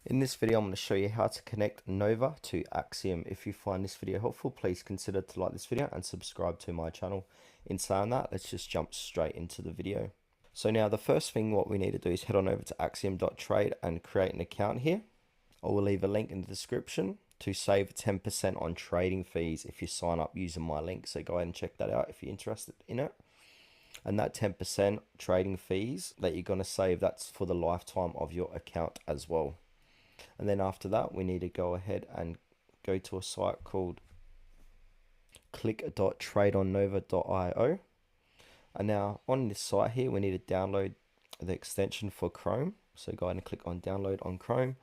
In this video, I'm going to show you how to connect Nova to Axiom. If you find this video helpful, please consider to like this video and subscribe to my channel. In saying that, let's just jump straight into the video. So now the first thing what we need to do is head on over to axiom.trade and create an account here. I will leave a link in the description to save 10% on trading fees if you sign up using my link. So go ahead and check that out if you're interested in it. And that 10% trading fees that you're going to save, that's for the lifetime of your account as well. And then after that, we need to go ahead and go to a site called click.tradeonnova.io. And now on this site here, we need to download the extension for Chrome. So go ahead and click on download on Chrome.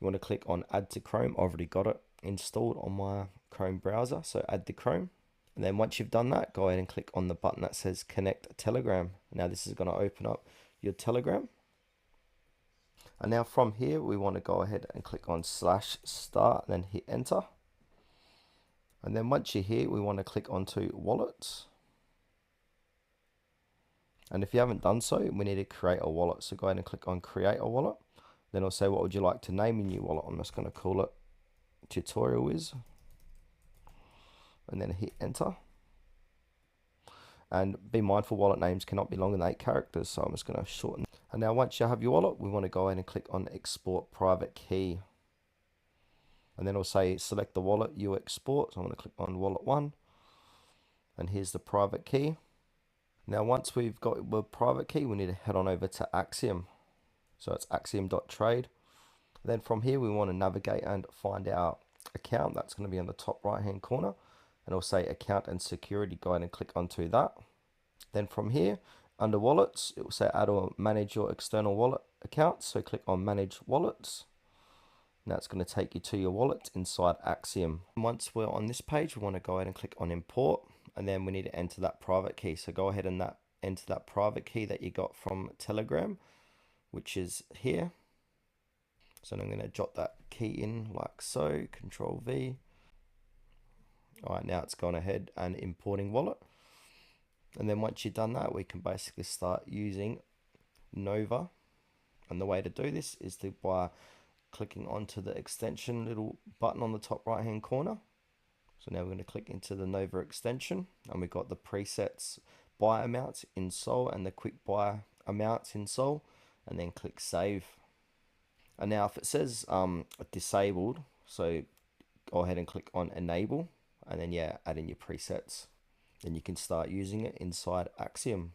You want to click on add to Chrome. I've already got it installed on my Chrome browser. So add to Chrome. And then once you've done that, go ahead and click on the button that says connect Telegram. Now this is going to open up your Telegram. And now from here, we want to go ahead and click on /start and then hit enter. And then once you're here, we want to click onto wallets. And if you haven't done so, we need to create a wallet. So go ahead and click on create a wallet. Then it'll say, what would you like to name your new wallet? I'm just going to call it Tutorial Wiz. And then hit enter. And be mindful, wallet names cannot be longer than 8 characters. So I'm just going to shorten. And now once you have your wallet, we want to go ahead and click on export private key. And then it'll say select the wallet you export. So I'm going to click on wallet 1. And here's the private key. Now once we've got the private key, we need to head on over to Axiom. So it's axiom.trade. Then from here, we want to navigate and find our account. That's going to be on the top right hand corner. And it'll say account and security. Go ahead and click onto that. Then from here, under wallets, it will say add or manage your external wallet account. So click on manage wallets. Now it's going to take you to your wallet inside Axiom. Once we're on this page, we want to go ahead and click on import. And then we need to enter that private key. So go ahead and enter that private key that you got from Telegram, which is here. So I'm going to jot that key in like so, Control V. All right, now it's gone ahead and importing wallet. And then once you've done that, we can basically start using Nova. And the way to do this is by clicking onto the extension little button on the top right hand corner. So now we're going to click into the Nova extension, and we've got the presets buy amounts in Sol and the quick buy amounts in Sol, and then click save. And now if it says disabled, so go ahead and click on enable, and then add in your presets. Then you can start using it inside Axiom.